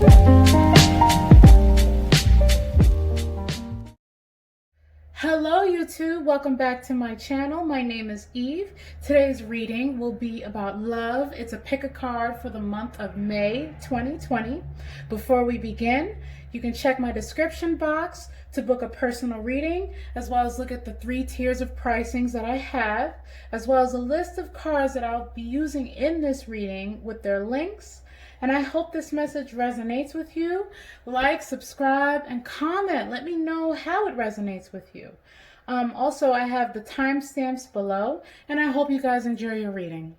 Hello YouTube, welcome back to my channel. My name is Eve. Today's reading will be about love. It's a pick a card for the month of May 2020. Before we begin, you can check my description box to book a personal reading, as well as look at the 3 tiers of pricings that I have, as well as a list of cards that I'll be using in this reading with their links. And I hope this message resonates with you. Like, subscribe, and comment. Let me know how it resonates with you. Also, I have the timestamps below, and I hope you guys enjoy your reading.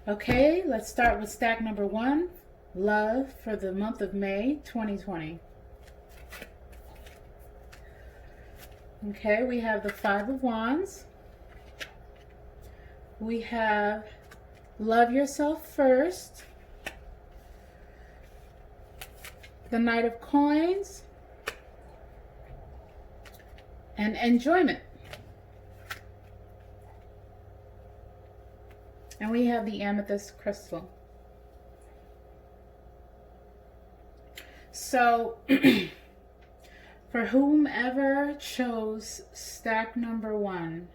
Okay, let's start with stack number 1, love for the month of May 2020. Okay, we have the 5 of Wands. We have love yourself first, the Knight of Coins, and enjoyment. And we have the amethyst crystal. So for whomever chose stack number 1,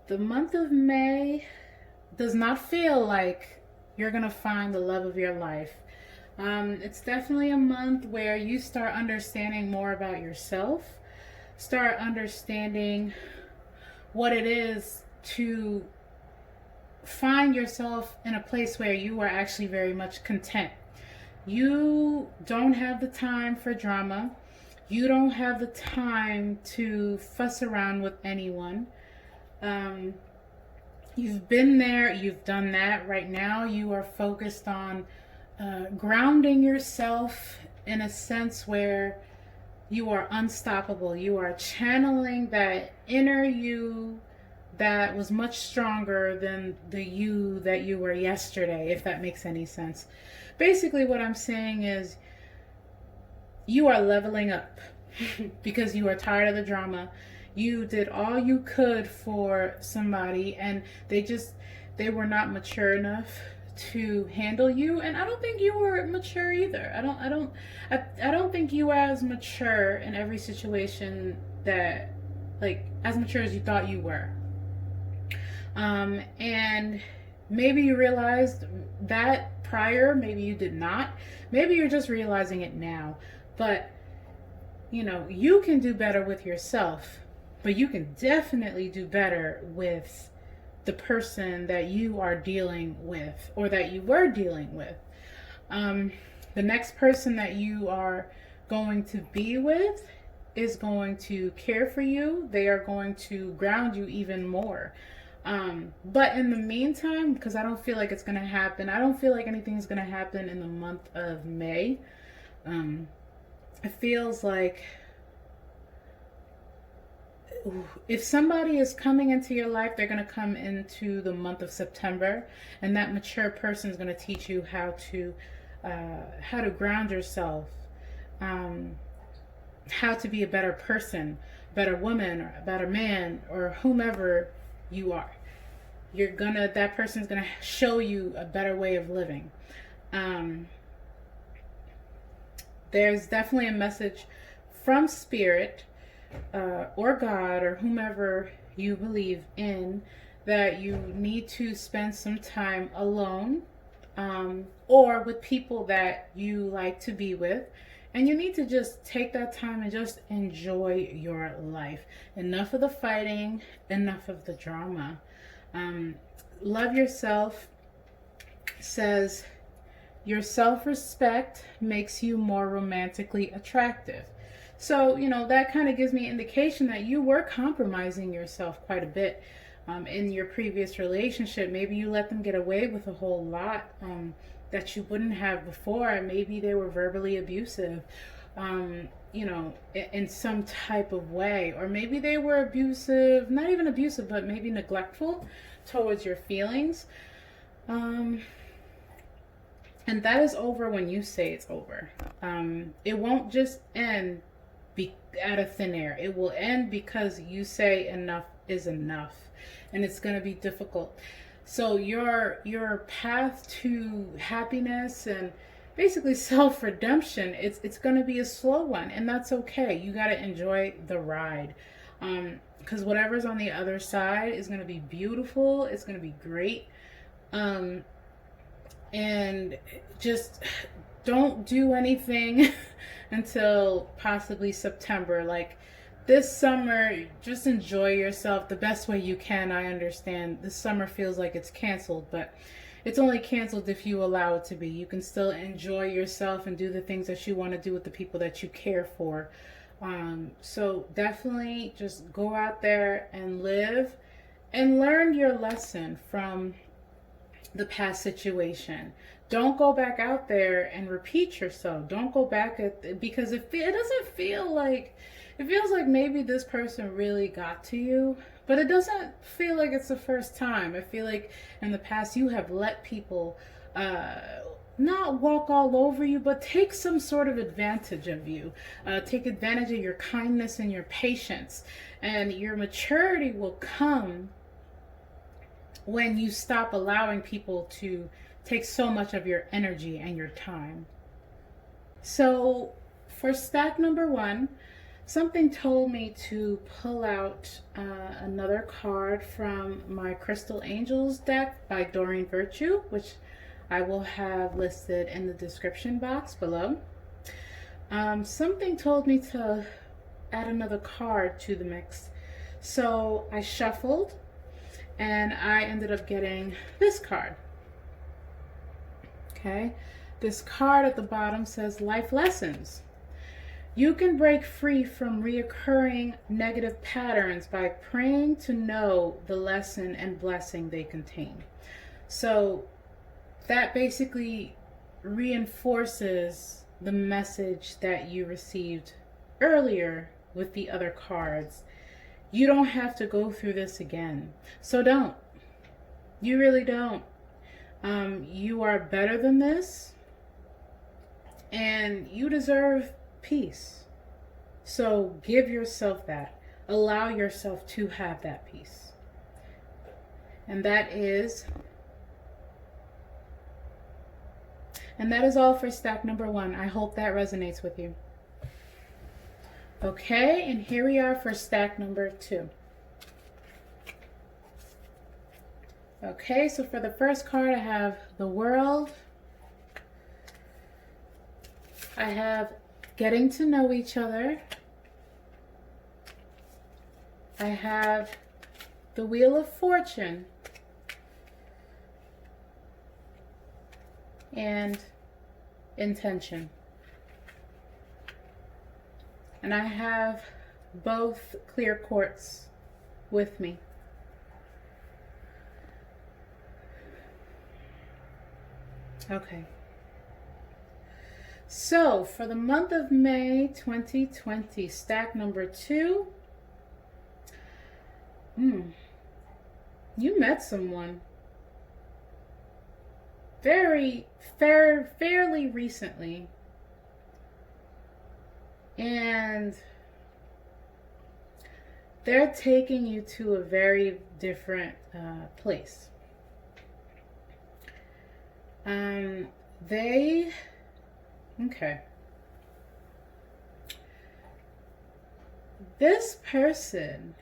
the month of May does not feel like you're gonna find the love of your life. It's definitely a month where you start understanding more about yourself, start understanding what it is to find yourself in a place where you are actually very much content. You don't have the time for drama. You don't have the time to fuss around with anyone. You've been there, you've done that. Right now you are focused on grounding yourself in a sense where you are unstoppable. You are channeling that inner you that was much stronger than the you that you were yesterday, if that makes any sense. Basically what I'm saying is you are leveling up because you are tired of the drama. You did all you could for somebody and they were not mature enough to handle you, and I don't think you were mature either. I don't think you were as mature in every situation that, like, as mature as you thought you were. And maybe you realized that prior, maybe you did not. Maybe you're just realizing it now. But you know, you can do better with yourself. But you can definitely do better with the person that you are dealing with or that you were dealing with. The next person that you are going to be with is going to care for you. They are going to ground you even more. But in the meantime, because I don't feel like it's going to happen, I don't feel like anything's going to happen in the month of May. It feels like if somebody is coming into your life, they're going to come into the month of September, and that mature person is going to teach you how to ground yourself, how to be a better person, better woman, or a better man, or whomever you are. That person's gonna show you a better way of living. There's definitely a message from Spirit, or God, or whomever you believe in, that you need to spend some time alone, or with people that you like to be with, and you need to just take that time and just enjoy your life. Enough of the fighting, enough of the drama. Love yourself says your self-respect makes you more romantically attractive. So, you know, that kind of gives me an indication that you were compromising yourself quite a bit in your previous relationship. Maybe you let them get away with a whole lot that you wouldn't have before. Maybe they were verbally abusive, you know, in some type of way. Or maybe they were abusive, not even abusive, but maybe neglectful towards your feelings. And that is over when you say it's over. It won't just end out of thin air. It will end because you say enough is enough, and it's going to be difficult. So your path to happiness and basically self-redemption, it's going to be a slow one, and that's okay. You got to enjoy the ride. Because whatever's on the other side is going to be beautiful. It's going to be great. And just don't do anything until possibly September. Like this summer, just enjoy yourself the best way you can. I understand this summer feels like it's canceled, but it's only canceled if you allow it to be. You can still enjoy yourself and do the things that you want to do with the people that you care for. So definitely just go out there and live and learn your lesson from the past situation. Don't go back out there and repeat yourself. Don't go back because it doesn't feel like, it feels like maybe this person really got to you, but it doesn't feel like it's the first time. I feel like in the past you have let people not walk all over you, but take some sort of advantage of you. Take advantage of your kindness and your patience, and your maturity will come when you stop allowing people to take so much of your energy and your time. So for stack number 1, something told me to pull out another card from my Crystal Angels deck by Doreen Virtue, which I will have listed in the description box below. Something told me to add another card to the mix. So I shuffled and I ended up getting this card. Okay, this card at the bottom says Life Lessons. You can break free from reoccurring negative patterns by praying to know the lesson and blessing they contain. So that basically reinforces the message that you received earlier with the other cards. You don't have to go through this again. So don't. You really don't. You are better than this, and you deserve peace. So give yourself that. Allow yourself to have that peace. And that is all for stack number 1. I hope that resonates with you. Okay, and here we are for stack number 2. Okay, so for the first card, I have the World. I have Getting to Know Each Other. I have the Wheel of Fortune. And Intention. And I have both clear quartz with me. Okay. So for the month of May 2020, stack number 2, you met someone fairly recently, and they're taking you to a very different place. Okay. This person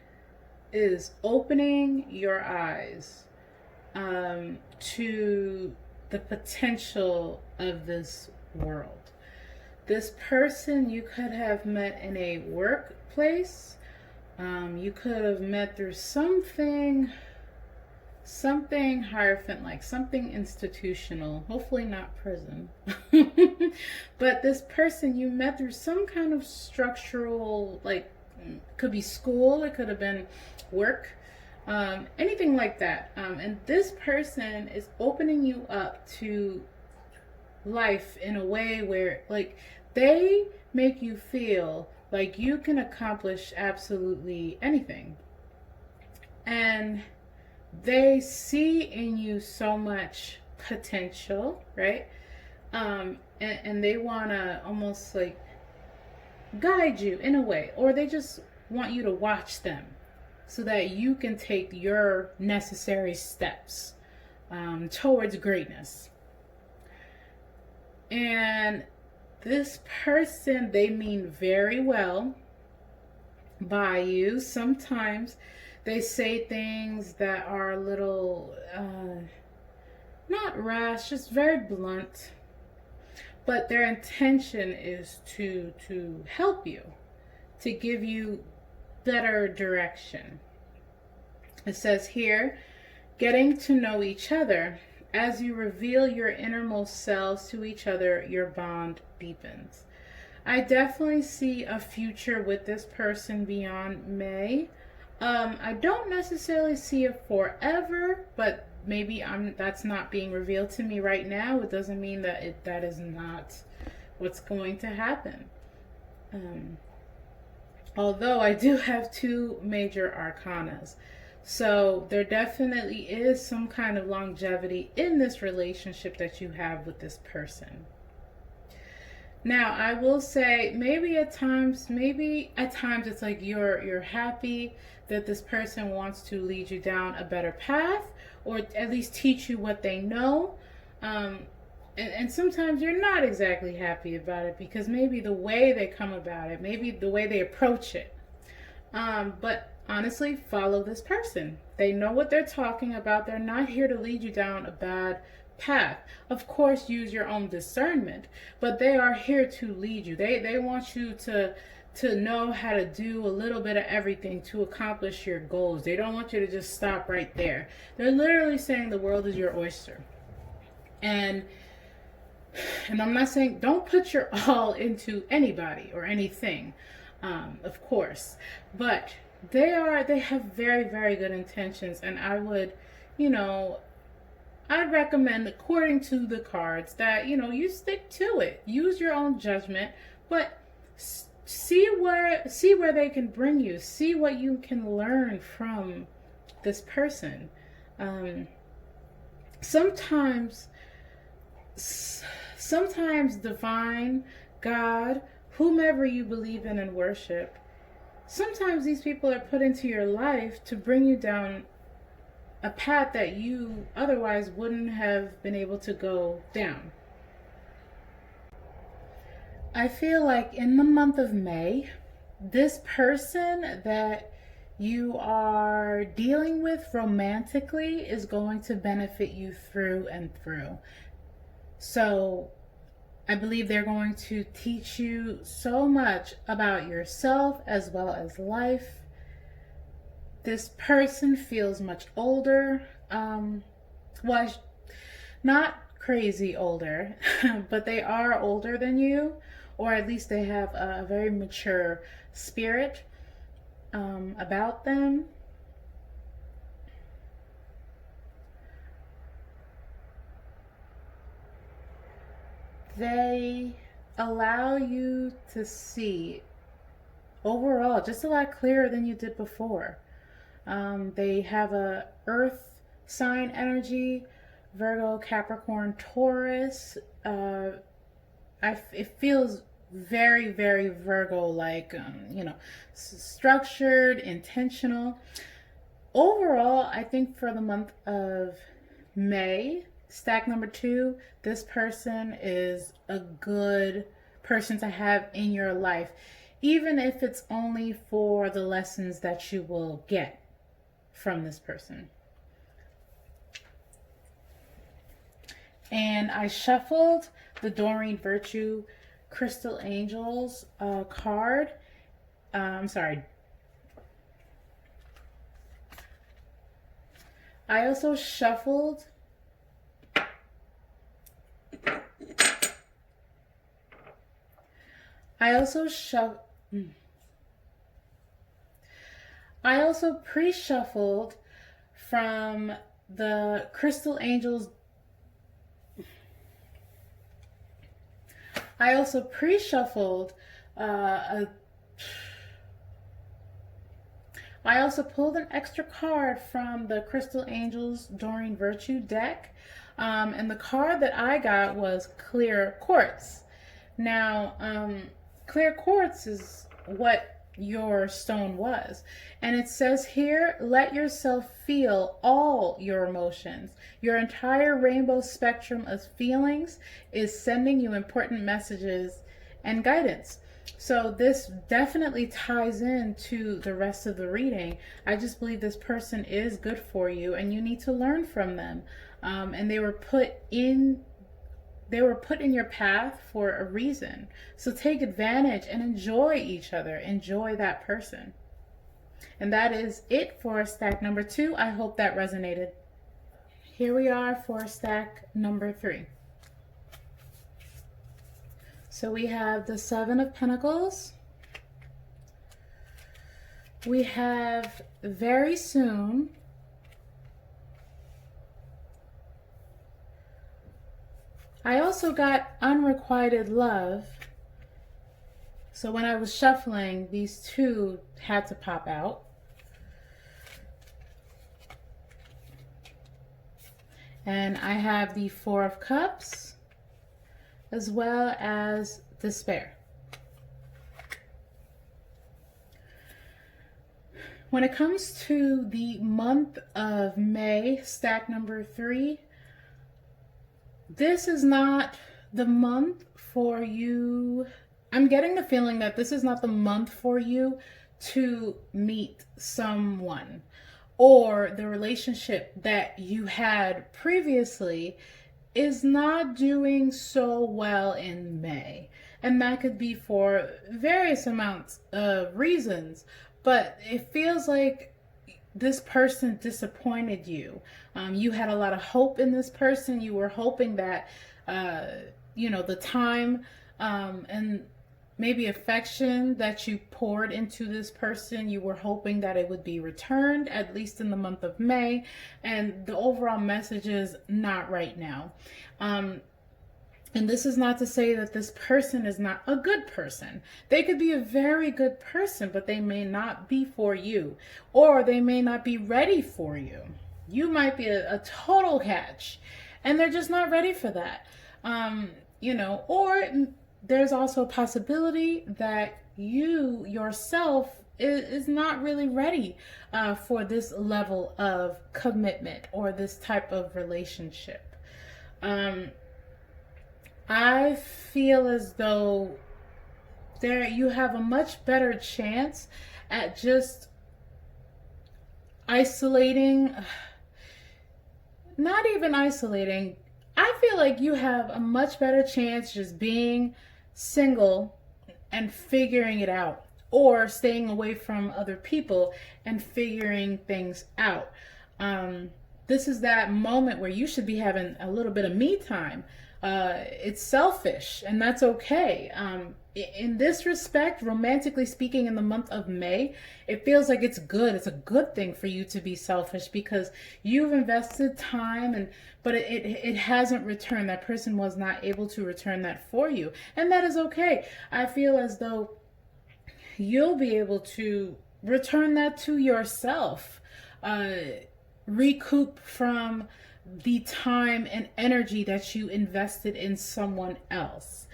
is opening your eyes to the potential of this world. This person you could have met in a workplace. You could have met through something hierophant, like something institutional, hopefully not prison. But this person you met through some kind of structural, like, could be school, it could have been work, anything like that. And this person is opening you up to life in a way where, like, they make you feel like you can accomplish absolutely anything. And they see in you so much potential, right? And they want to almost like guide you in a way, or they just want you to watch them so that you can take your necessary steps. towards greatness. And this person, they mean very well by you. Sometimes they say things that are a little, not rash, just very blunt. But their intention is to help you, to give you better direction. It says here, getting to know each other. As you reveal your innermost selves to each other, your bond deepens. I definitely see a future with this person beyond May. I don't necessarily see it forever, but maybe that's not being revealed to me right now. It doesn't mean that that is not what's going to happen. Although I do have 2 major arcanas. So there definitely is some kind of longevity in this relationship that you have with this person. Now, I will say maybe at times it's like you're happy that this person wants to lead you down a better path, or at least teach you what they know. And sometimes you're not exactly happy about it, because maybe the way they come about it, maybe the way they approach it. But honestly, follow this person. They know what they're talking about. They're not here to lead you down a bad path. Of course, use your own discernment, but they are here to lead you. They want you to know how to do a little bit of everything to accomplish your goals. They don't want you to just stop right there. They're literally saying the world is your oyster. And I'm not saying don't put your all into anybody or anything, of course, but they have very, very good intentions, and I would, I'd recommend, according to the cards, that you stick to it. Use your own judgment, but see where they can bring you. See what you can learn from this person. Sometimes divine, God, whomever you believe in and worship, sometimes these people are put into your life to bring you down a path that you otherwise wouldn't have been able to go down. I feel like in the month of May, this person that you are dealing with romantically is going to benefit you through and through. So I believe they're going to teach you so much about yourself as well as life. This person feels much older. Not crazy older, but they are older than you, or at least they have a very mature spirit about them. They allow you to see overall just a lot clearer than you did before. They have a earth sign energy, Virgo, Capricorn, Taurus. It feels very, very Virgo-like, structured, intentional. Overall, I think for the month of May, stack number 2, this person is a good person to have in your life, even if it's only for the lessons that you will get from this person. And I shuffled the Doreen Virtue Crystal Angels card. I'm sorry. I also shuffled pre-shuffled from the Crystal Angels. I also pre-shuffled I also pulled an extra card from the Crystal Angels Doreen Virtue deck. And the card that I got was Clear Quartz. Now, clear quartz is what your stone was. And it says here, let yourself feel all your emotions. Your entire rainbow spectrum of feelings is sending you important messages and guidance. So this definitely ties into the rest of the reading. I just believe this person is good for you and you need to learn from them. And they were put in your path for a reason. So take advantage and enjoy each other. Enjoy that person. And that is it for stack number 2. I hope that resonated. Here we are for stack number 3. So we have the 7 of Pentacles. We have very soon. I also got unrequited love. So when I was shuffling, these two had to pop out. And I have the 4 of Cups as well as despair. When it comes to the month of May, stack number 3, this is not the month for you. I'm getting the feeling that this is not the month for you to meet someone, or the relationship that you had previously is not doing so well in May. And that could be for various amounts of reasons, but it feels like this person disappointed you. You had a lot of hope in this person. You were hoping that, the time and maybe affection that you poured into this person, you were hoping that it would be returned, at least in the month of May. And the overall message is not right now. And this is not to say that this person is not a good person. They could be a very good person, but they may not be for you, or they may not be ready for you. You might be a total catch, and they're just not ready for that. Or there's also a possibility that you yourself is not really ready for this level of commitment or this type of relationship. I feel as though you have a much better chance at just isolating, not even isolating. I feel like you have a much better chance just being single and figuring it out, or staying away from other people and figuring things out. This is that moment where you should be having a little bit of me time. It's selfish, and that's okay. In this respect, romantically speaking, in the month of May, it feels like it's good. It's a good thing for you to be selfish because you've invested time, but it hasn't returned. That person was not able to return that for you, and that is okay. I feel as though you'll be able to return that to yourself, recoup from the time and energy that you invested in someone else.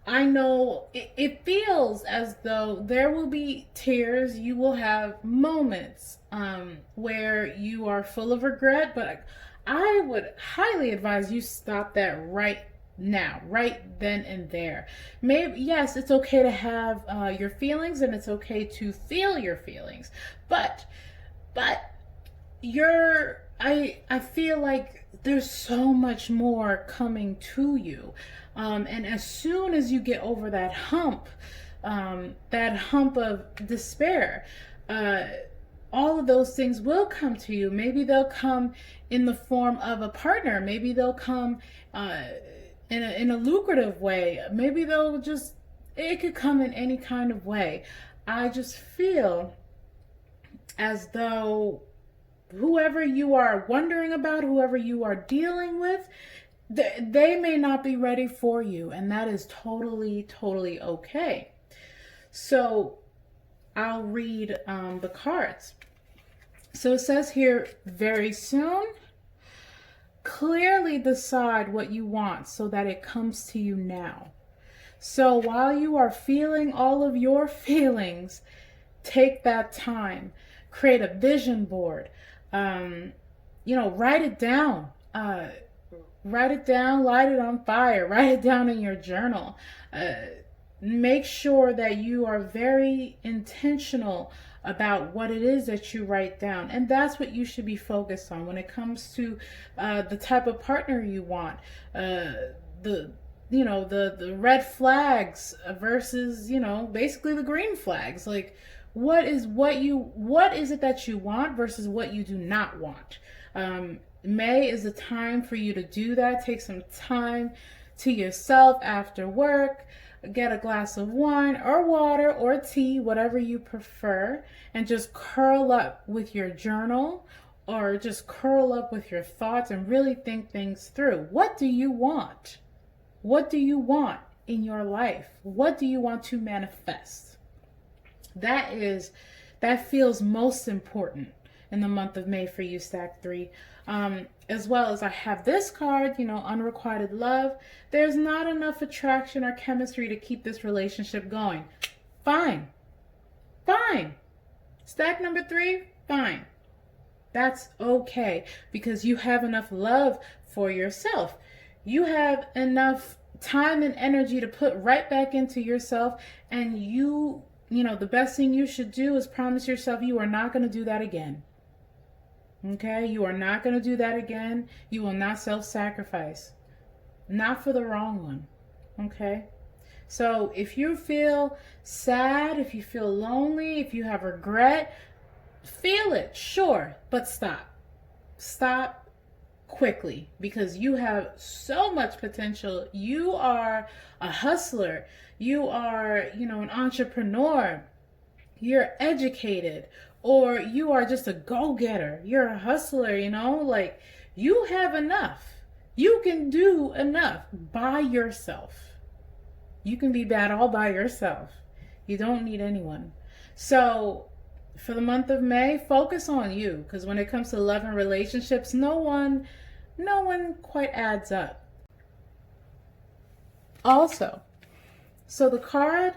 I know it feels as though there will be tears. You will have moments where you are full of regret, but I would highly advise you stop that right now, right then and there. Maybe, yes, it's okay to have your feelings, and it's okay to feel your feelings, but I feel like there's so much more coming to you. And as soon as you get over that hump of despair, all of those things will come to you. Maybe they'll come in the form of a partner. Maybe they'll come in a lucrative way. Maybe it could come in any kind of way. I just feel as though whoever you are wondering about, whoever you are dealing with, they may not be ready for you, and that is totally, totally okay. So I'll read the cards. So it says here, very soon, clearly decide what you want so that it comes to you now. So while you are feeling all of your feelings, take that time, create a vision board, write it down. Write it down, light it on fire, write it down in your journal. Make sure that you are very intentional about what it is that you write down. And that's what you should be focused on when it comes to the type of partner you want. The red flags versus, basically the green flags. Like, what is it that you want versus what you do not want. May is the time for you to do that. Take some time to yourself after work. Get a glass of wine or water or tea, whatever you prefer, and just curl up with your journal or just curl up with your thoughts and really think things through. What do you want? What do you want in your life? What do you want to manifest? That feels most important in the month of May for you, Stack 3. As well as I have this card, unrequited love. There's not enough attraction or chemistry to keep this relationship going. Fine. Stack number 3, fine. That's okay, because you have enough love for yourself. You have enough time and energy to put right back into yourself, and the best thing you should do is promise yourself you are not going to do that again. Okay? You are not going to do that again. You will not self-sacrifice. Not for the wrong one. Okay? So if you feel sad, if you feel lonely, if you have regret, feel it, sure, but stop. Stop quickly, because you have so much potential. You are a hustler. You are, an entrepreneur. You're educated, or you are just a go-getter. You're a hustler, like, you have enough. You can do enough by yourself. You can be bad all by yourself. You don't need anyone. So for the month of May, focus on you, because when it comes to love and relationships, no one quite adds up. Also, so the card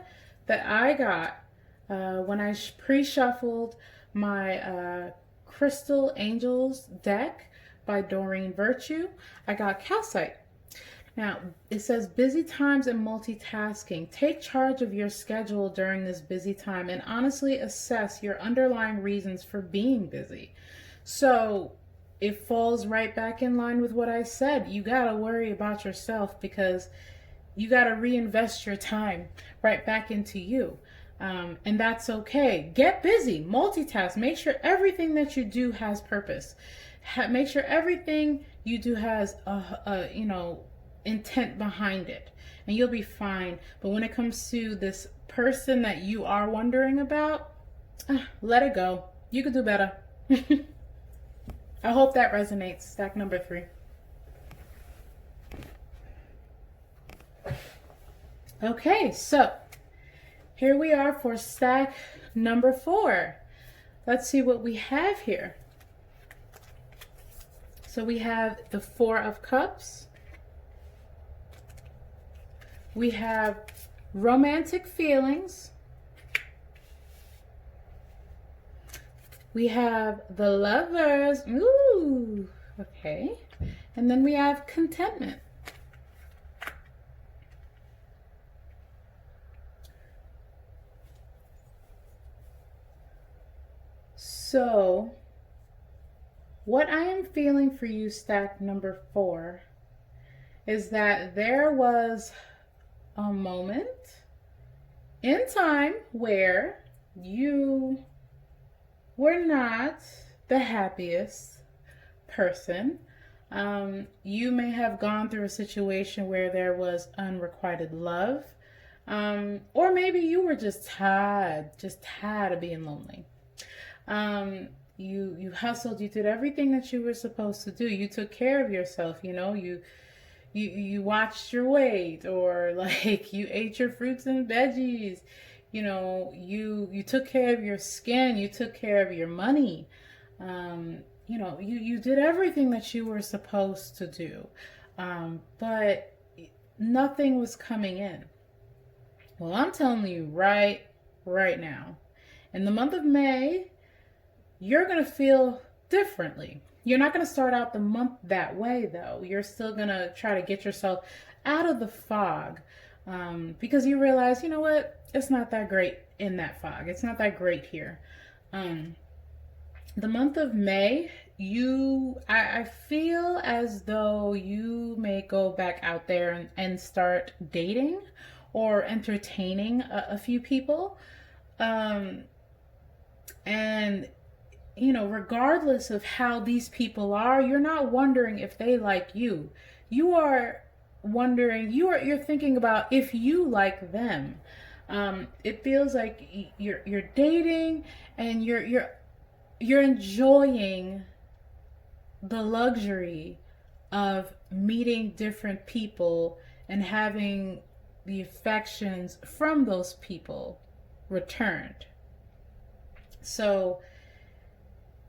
that I got when I pre-shuffled my Crystal Angels deck by Doreen Virtue, I got calcite. Now, it says busy times and multitasking. Take charge of your schedule during this busy time and honestly assess your underlying reasons for being busy. So it falls right back in line with what I said. You got to worry about yourself, because you got to reinvest your time right back into you. And that's okay. Get busy, multitask. Make sure everything that you do has purpose. Make sure everything you do has intent behind it, and you'll be fine. But when it comes to this person that you are wondering about, let it go. You could do better. I hope that resonates. Stack number 3. Okay, so here we are for stack number 4. Let's see what we have here. So we have the 4 of Cups. We have romantic feelings. We have the Lovers. Ooh, okay. And then we have contentment. So, what I am feeling for you, stack number 4, is that there was a moment in time where you were not the happiest person. You may have gone through a situation where there was unrequited love, or maybe you were just tired of being lonely. You hustled, you did everything that you were supposed to do. You took care of yourself, you watched your weight, or like you ate your fruits and veggies, you took care of your skin, you took care of your money, you did everything that you were supposed to do, but nothing was coming in. Well, I'm telling you right now, in the month of May, you're going to feel differently. You're not going to start out the month that way, though. You're still going to try to get yourself out of the fog, because you realize, you know what? It's not that great in that fog. It's not that great here. The month of May, I feel as though you may go back out there and start dating or entertaining a few people. And regardless of how these people are, you're not wondering if they like you. You are wondering, you're thinking about if you like them. It feels like you're dating and you're enjoying the luxury of meeting different people and having the affections from those people returned. So,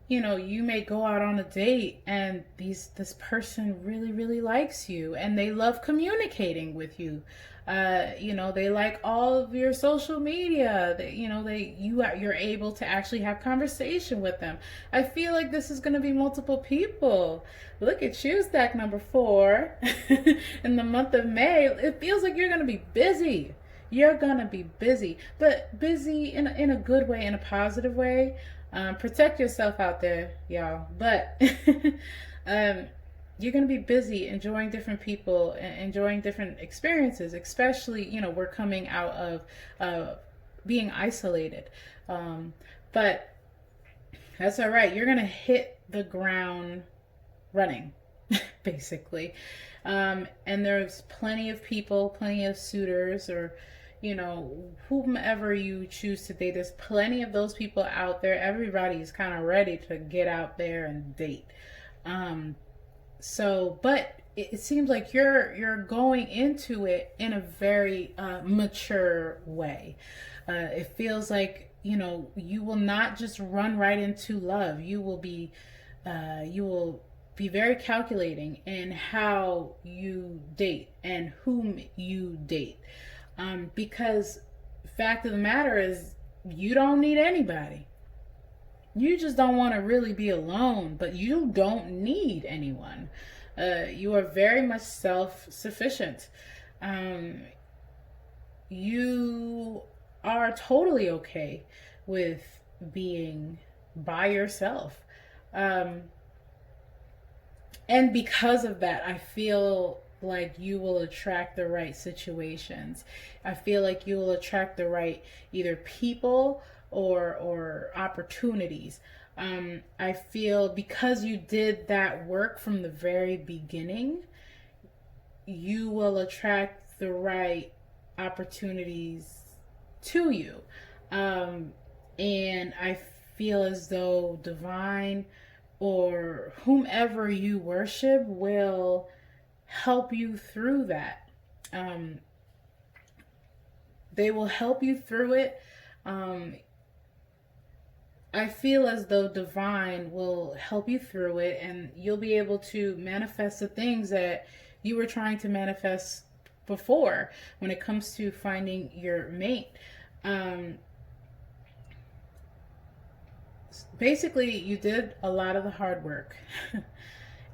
you may go out on a date and this person really, really likes you and they love communicating with you. They like all of your social media. You're able to actually have conversation with them. I feel like this is going to be multiple people. Look at you, stack number 4. In the month of May, it feels like you're going to be busy. You're going to be busy, but busy in a good way, in a positive way. Protect yourself out there, y'all. But you're going to be busy enjoying different people, enjoying different experiences, especially, we're coming out of being isolated. But that's all right. You're going to hit the ground running, basically. And there's plenty of people, plenty of suitors, or whomever you choose to date. There's plenty of those people out there. Everybody's kind of ready to get out there and date. But it seems like you're going into it in a very mature way. It feels like you will not just run right into love. You will be very calculating in how you date and whom you date. Because fact of the matter is, you don't need anybody. You just don't want to really be alone, but you don't need anyone. You are very much self-sufficient. You are totally okay with being by yourself. And because of that, I feel like you will attract the right situations. I feel like you will attract the right either people or opportunities. I feel because you did that work from the very beginning, you will attract the right opportunities to you. And I feel as though divine or whomever you worship will help you through that. They will help you through it. I feel as though divine will help you through it, and you'll be able to manifest the things that you were trying to manifest before when it comes to finding your mate. Basically, you did a lot of the hard work.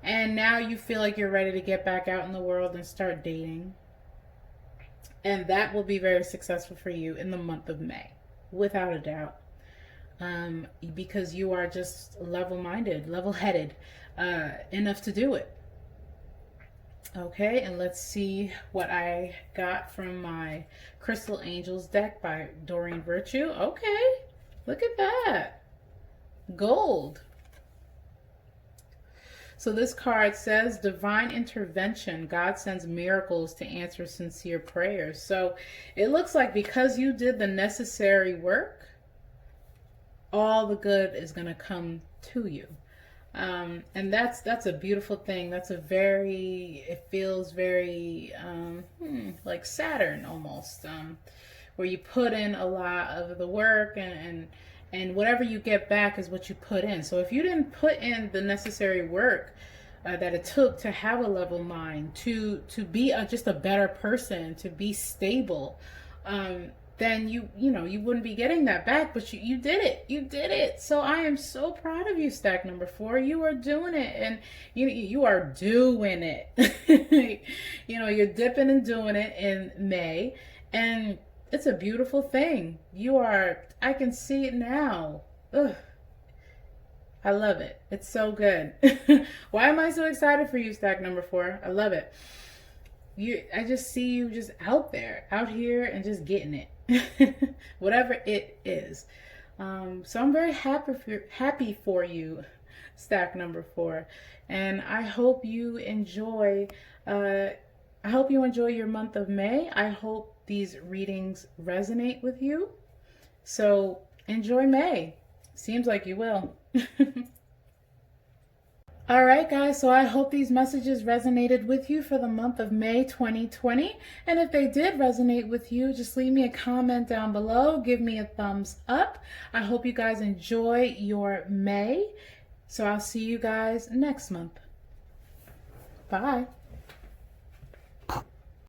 And now you feel like you're ready to get back out in the world and start dating. And that will be very successful for you in the month of May, without a doubt. Because you are just level-minded, level-headed, enough to do it. Okay, and let's see what I got from my Crystal Angels deck by Doreen Virtue. Okay, look at that. Gold. So this card says divine intervention. God sends miracles to answer sincere prayers. So it looks like because you did the necessary work, all the good is going to come to you. And that's a beautiful thing. It feels very like Saturn almost, where you put in a lot of the work and whatever you get back is what you put in. So if you didn't put in the necessary work that it took to have a level mind, to be just a better person, to be stable, then you wouldn't be getting that back, but you did it. You did it. So I am so proud of you, stack number 4. You are doing it, and you are doing it. You're dipping and doing it in May, and it's a beautiful thing. I can see it now. Ugh. I love it. It's so good. Why am I so excited for you, stack number 4? I love it. I just see you just out there, out here, and just getting it. Whatever it is. So I'm very happy for you, stack number 4. And I hope you enjoy your month of May. I hope these readings resonate with you. So enjoy May. Seems like you will. All right, guys, so I hope these messages resonated with you for the month of May 2020. And if they did resonate with you, just leave me a comment down below. Give me a thumbs up. I hope you guys enjoy your May. So I'll see you guys next month. Bye.